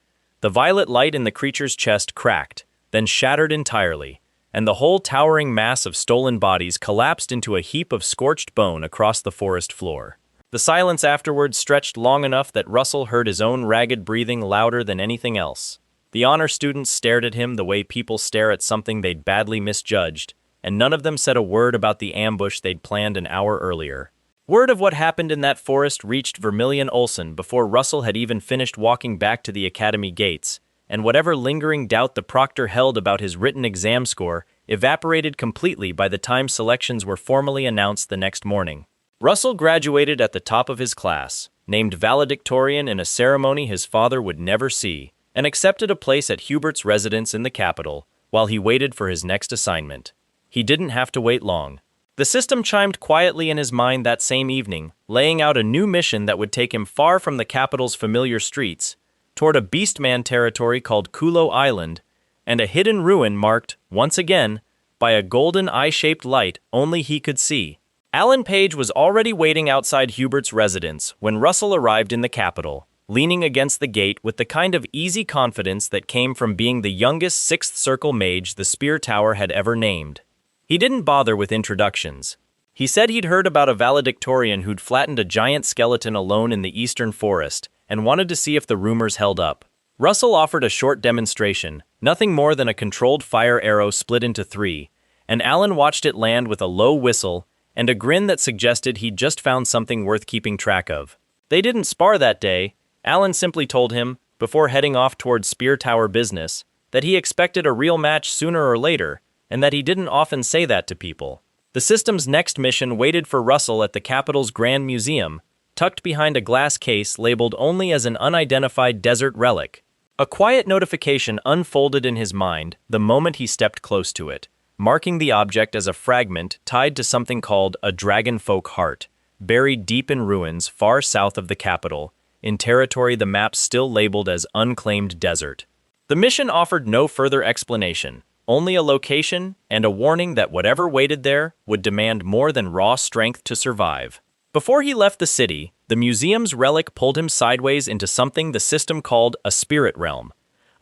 The violet light in the creature's chest cracked, then shattered entirely, and the whole towering mass of stolen bodies collapsed into a heap of scorched bone across the forest floor. The silence afterwards stretched long enough that Russell heard his own ragged breathing louder than anything else. The honor students stared at him the way people stare at something they'd badly misjudged, and none of them said a word about the ambush they'd planned an hour earlier. Word of what happened in that forest reached Vermilion Olsen before Russell had even finished walking back to the academy gates, and whatever lingering doubt the proctor held about his written exam score evaporated completely by the time selections were formally announced the next morning. Russell graduated at the top of his class, named valedictorian in a ceremony his father would never see, and accepted a place at Hubert's residence in the capital while he waited for his next assignment. He didn't have to wait long. The system chimed quietly in his mind that same evening, laying out a new mission that would take him far from the capital's familiar streets, toward a beastman territory called Kulo Island, and a hidden ruin marked, once again, by a golden eye-shaped light only he could see. Alan Page was already waiting outside Hubert's residence when Russell arrived in the capital, leaning against the gate with the kind of easy confidence that came from being the youngest Sixth Circle mage the Spear Tower had ever named. He didn't bother with introductions. He said he'd heard about a valedictorian who'd flattened a giant skeleton alone in the eastern forest and wanted to see if the rumors held up. Russell offered a short demonstration, nothing more than a controlled fire arrow split into three, and Alan watched it land with a low whistle and a grin that suggested he'd just found something worth keeping track of. They didn't spar that day. Alan simply told him, before heading off towards Spear Tower business, that he expected a real match sooner or later, and that he didn't often say that to people. The system's next mission waited for Russell at the capital's Grand Museum, tucked behind a glass case labeled only as an unidentified desert relic. A quiet notification unfolded in his mind the moment he stepped close to it, marking the object as a fragment tied to something called a dragonfolk heart, buried deep in ruins far south of the capital, in territory the map still labeled as unclaimed desert. The mission offered no further explanation, only a location and a warning that whatever waited there would demand more than raw strength to survive. Before he left the city, the museum's relic pulled him sideways into something the system called a spirit realm,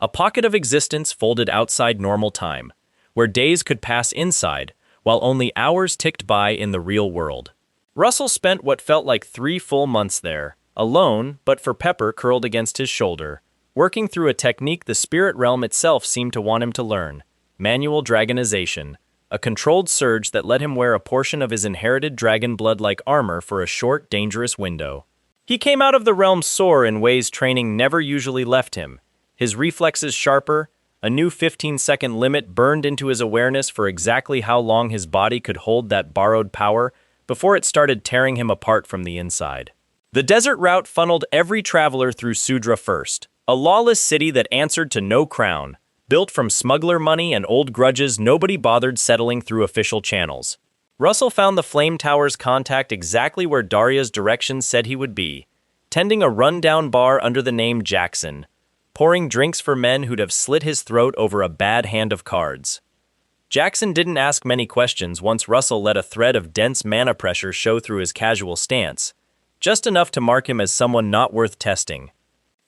a pocket of existence folded outside normal time, where days could pass inside, while only hours ticked by in the real world. Russell spent what felt like 3 full months there, alone but for Pepper curled against his shoulder, working through a technique the spirit realm itself seemed to want him to learn: manual dragonization, a controlled surge that let him wear a portion of his inherited dragon blood-like armor for a short, dangerous window. He came out of the realm sore in ways training never usually left him, his reflexes sharper. A new 15-second limit burned into his awareness for exactly how long his body could hold that borrowed power before it started tearing him apart from the inside. The desert route funneled every traveler through Sudra first, a lawless city that answered to no crown, built from smuggler money and old grudges nobody bothered settling through official channels. Russell found the Flame Tower's contact exactly where Daria's directions said he would be, tending a run-down bar under the name Jackson, pouring drinks for men who'd have slit his throat over a bad hand of cards. Jackson didn't ask many questions once Russell let a thread of dense mana pressure show through his casual stance, just enough to mark him as someone not worth testing.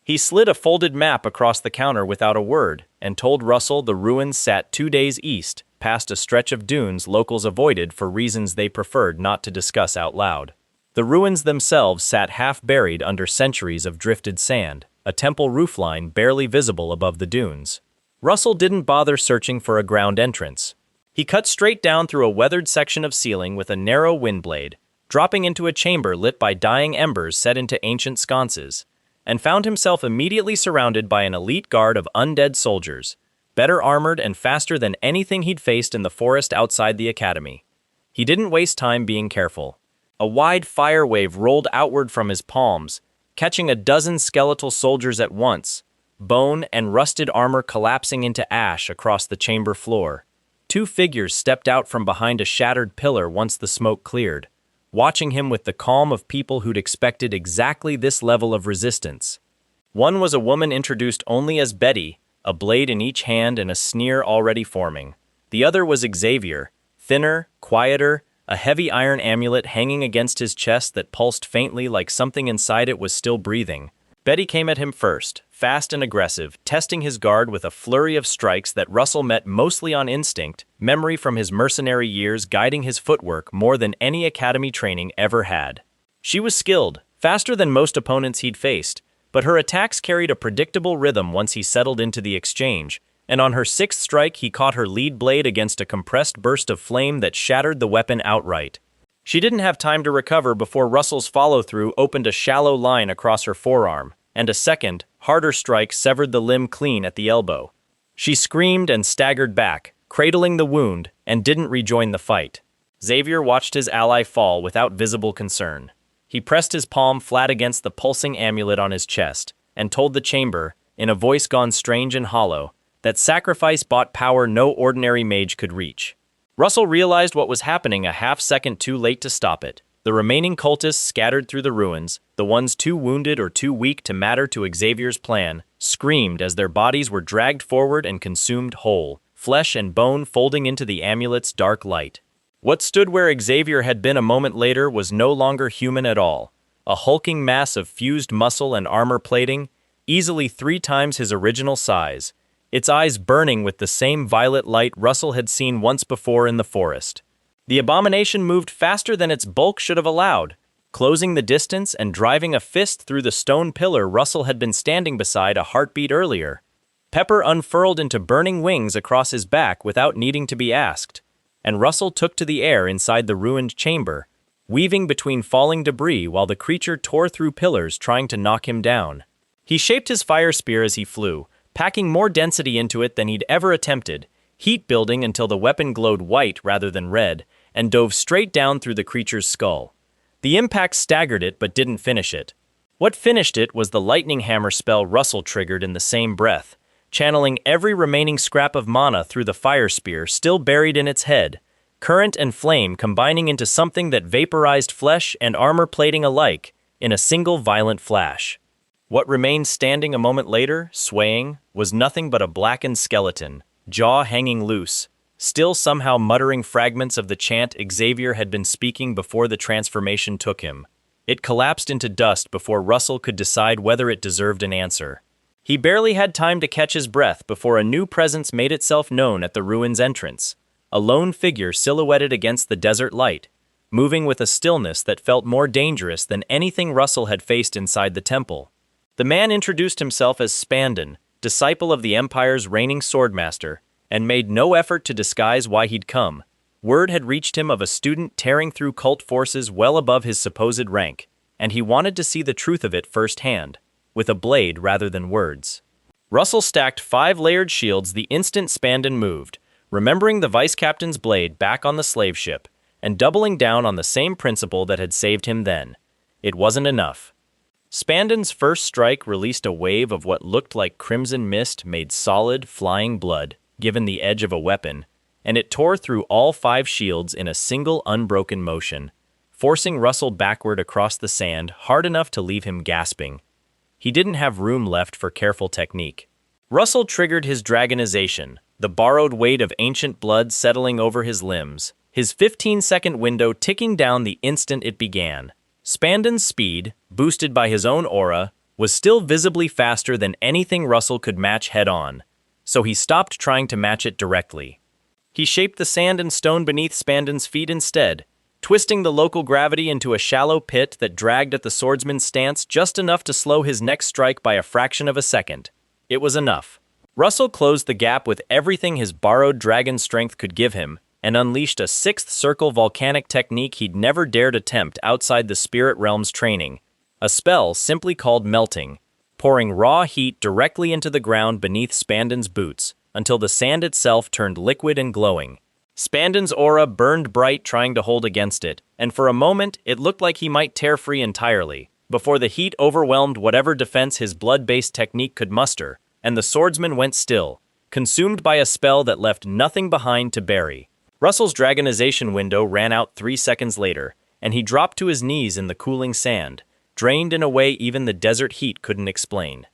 He slid a folded map across the counter without a word and told Russell the ruins sat 2 days east, past a stretch of dunes locals avoided for reasons they preferred not to discuss out loud. The ruins themselves sat half-buried under centuries of drifted sand, a temple roofline barely visible above the dunes. Russell didn't bother searching for a ground entrance. He cut straight down through a weathered section of ceiling with a narrow windblade, dropping into a chamber lit by dying embers set into ancient sconces, and found himself immediately surrounded by an elite guard of undead soldiers, better armored and faster than anything he'd faced in the forest outside the academy. He didn't waste time being careful. A wide fire wave rolled outward from his palms, catching a dozen skeletal soldiers at once, bone and rusted armor collapsing into ash across the chamber floor. 2 figures stepped out from behind a shattered pillar once the smoke cleared, watching him with the calm of people who'd expected exactly this level of resistance. One was a woman introduced only as Betty, a blade in each hand and a sneer already forming. The other was Xavier, thinner, quieter, a heavy iron amulet hanging against his chest that pulsed faintly like something inside it was still breathing. Betty came at him first, fast and aggressive, testing his guard with a flurry of strikes that Russell met mostly on instinct, memory from his mercenary years guiding his footwork more than any academy training ever had. She was skilled, faster than most opponents he'd faced, but her attacks carried a predictable rhythm once he settled into the exchange, and on her sixth strike he caught her lead blade against a compressed burst of flame that shattered the weapon outright. She didn't have time to recover before Russell's follow-through opened a shallow line across her forearm, and a second, harder strike severed the limb clean at the elbow. She screamed and staggered back, cradling the wound, and didn't rejoin the fight. Xavier watched his ally fall without visible concern. He pressed his palm flat against the pulsing amulet on his chest, and told the chamber, in a voice gone strange and hollow, that sacrifice bought power no ordinary mage could reach. Russell realized what was happening a half-second too late to stop it. The remaining cultists scattered through the ruins, the ones too wounded or too weak to matter to Xavier's plan, screamed as their bodies were dragged forward and consumed whole, flesh and bone folding into the amulet's dark light. What stood where Xavier had been a moment later was no longer human at all. A hulking mass of fused muscle and armor plating, easily 3 times his original size, its eyes burning with the same violet light Russell had seen once before in the forest. The abomination moved faster than its bulk should have allowed, closing the distance and driving a fist through the stone pillar Russell had been standing beside a heartbeat earlier. Pepper unfurled into burning wings across his back without needing to be asked, and Russell took to the air inside the ruined chamber, weaving between falling debris while the creature tore through pillars trying to knock him down. He shaped his fire spear as he flew, packing more density into it than he'd ever attempted, heat building until the weapon glowed white rather than red, and dove straight down through the creature's skull. The impact staggered it but didn't finish it. What finished it was the lightning hammer spell Russell triggered in the same breath, channeling every remaining scrap of mana through the fire spear still buried in its head, current and flame combining into something that vaporized flesh and armor plating alike in a single violent flash. What remained standing a moment later, swaying, was nothing but a blackened skeleton, jaw hanging loose, still somehow muttering fragments of the chant Xavier had been speaking before the transformation took him. It collapsed into dust before Russell could decide whether it deserved an answer. He barely had time to catch his breath before a new presence made itself known at the ruin's entrance, a lone figure silhouetted against the desert light, moving with a stillness that felt more dangerous than anything Russell had faced inside the temple. The man introduced himself as Spandon, disciple of the Empire's reigning swordmaster, and made no effort to disguise why he'd come. Word had reached him of a student tearing through cult forces well above his supposed rank, and he wanted to see the truth of it firsthand, with a blade rather than words. Russell stacked 5 layered shields the instant Spandon moved, remembering the vice-captain's blade back on the slave ship, and doubling down on the same principle that had saved him then. It wasn't enough. Spandon's first strike released a wave of what looked like crimson mist made solid, flying blood, given the edge of a weapon, and it tore through all 5 shields in a single unbroken motion, forcing Russell backward across the sand hard enough to leave him gasping. He didn't have room left for careful technique. Russell triggered his dragonization, the borrowed weight of ancient blood settling over his limbs, his 15-second window ticking down the instant it began. Spandon's speed, boosted by his own aura, was still visibly faster than anything Russell could match head-on, so he stopped trying to match it directly. He shaped the sand and stone beneath Spandon's feet instead, twisting the local gravity into a shallow pit that dragged at the swordsman's stance just enough to slow his next strike by a fraction of a second. It was enough. Russell closed the gap with everything his borrowed dragon strength could give him, and unleashed a 6th circle volcanic technique he'd never dared attempt outside the spirit realm's training, a spell simply called melting, pouring raw heat directly into the ground beneath Spandon's boots, until the sand itself turned liquid and glowing. Spandon's aura burned bright trying to hold against it, and for a moment it looked like he might tear free entirely, before the heat overwhelmed whatever defense his blood-based technique could muster, and the swordsman went still, consumed by a spell that left nothing behind to bury. Russell's dragonization window ran out 3 seconds later, and he dropped to his knees in the cooling sand, drained in a way even the desert heat couldn't explain.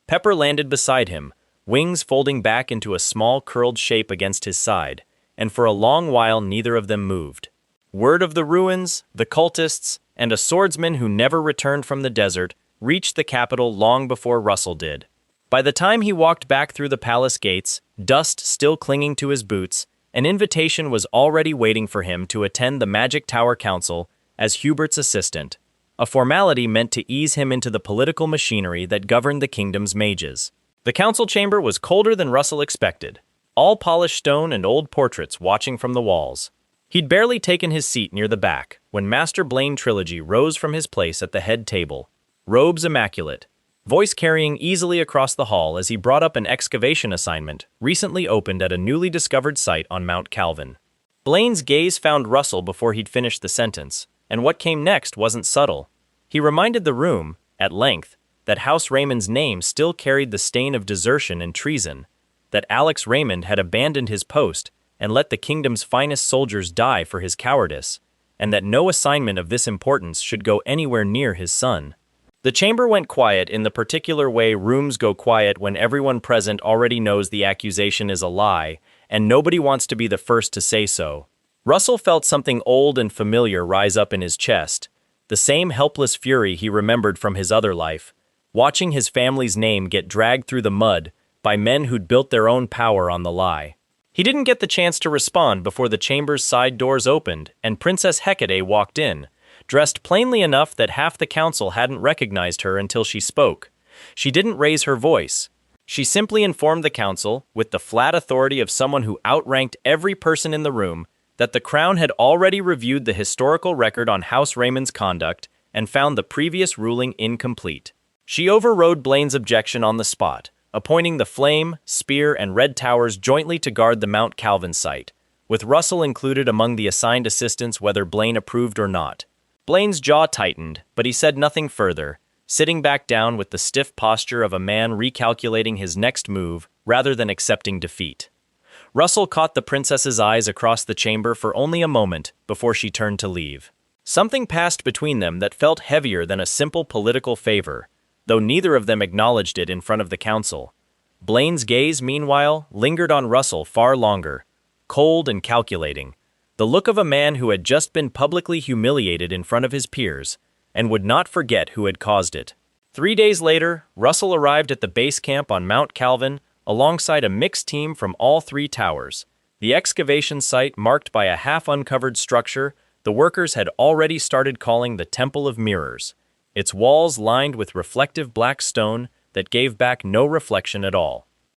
Pepper landed beside him, wings folding back into a small curled shape against his side, and for a long while neither of them moved. Word of the ruins, the cultists, and a swordsman who never returned from the desert reached the capital long before Russell did. By the time he walked back through the palace gates, dust still clinging to his boots, an invitation was already waiting for him to attend the Magic Tower Council as Hubert's assistant, a formality meant to ease him into the political machinery that governed the kingdom's mages. The council chamber was colder than Russell expected, all polished stone and old portraits watching from the walls. He'd barely taken his seat near the back when Master Blaine Trilogy rose from his place at the head table, robes immaculate, voice carrying easily across the hall as he brought up an excavation assignment recently opened at a newly discovered site on Mount Calvin. Blaine's gaze found Russell before he'd finished the sentence, and what came next wasn't subtle. He reminded the room, at length, that House Raymond's name still carried the stain of desertion and treason, that Alex Raymond had abandoned his post and let the kingdom's finest soldiers die for his cowardice, and that no assignment of this importance should go anywhere near his son. The chamber went quiet in the particular way rooms go quiet when everyone present already knows the accusation is a lie, and nobody wants to be the first to say so. Russell felt something old and familiar rise up in his chest, the same helpless fury he remembered from his other life, watching his family's name get dragged through the mud by men who'd built their own power on the lie. He didn't get the chance to respond before the chamber's side doors opened and Princess Hecate walked in, dressed plainly enough that half the council hadn't recognized her until she spoke. She didn't raise her voice. She simply informed the council, with the flat authority of someone who outranked every person in the room, that the Crown had already reviewed the historical record on House Raymond's conduct and found the previous ruling incomplete. She overrode Blaine's objection on the spot, appointing the Flame, Spear, and Red Towers jointly to guard the Mount Calvin site, with Russell included among the assigned assistants whether Blaine approved or not. Blaine's jaw tightened, but he said nothing further, sitting back down with the stiff posture of a man recalculating his next move rather than accepting defeat. Russell caught the princess's eyes across the chamber for only a moment before she turned to leave. Something passed between them that felt heavier than a simple political favor, though neither of them acknowledged it in front of the council. Blaine's gaze, meanwhile, lingered on Russell far longer, cold and calculating, the look of a man who had just been publicly humiliated in front of his peers, and would not forget who had caused it. 3 days later, Russell arrived at the base camp on Mount Calvin alongside a mixed team from all 3 towers. The excavation site marked by a half-uncovered structure the workers had already started calling the Temple of Mirrors, its walls lined with reflective black stone that gave back no reflection at all.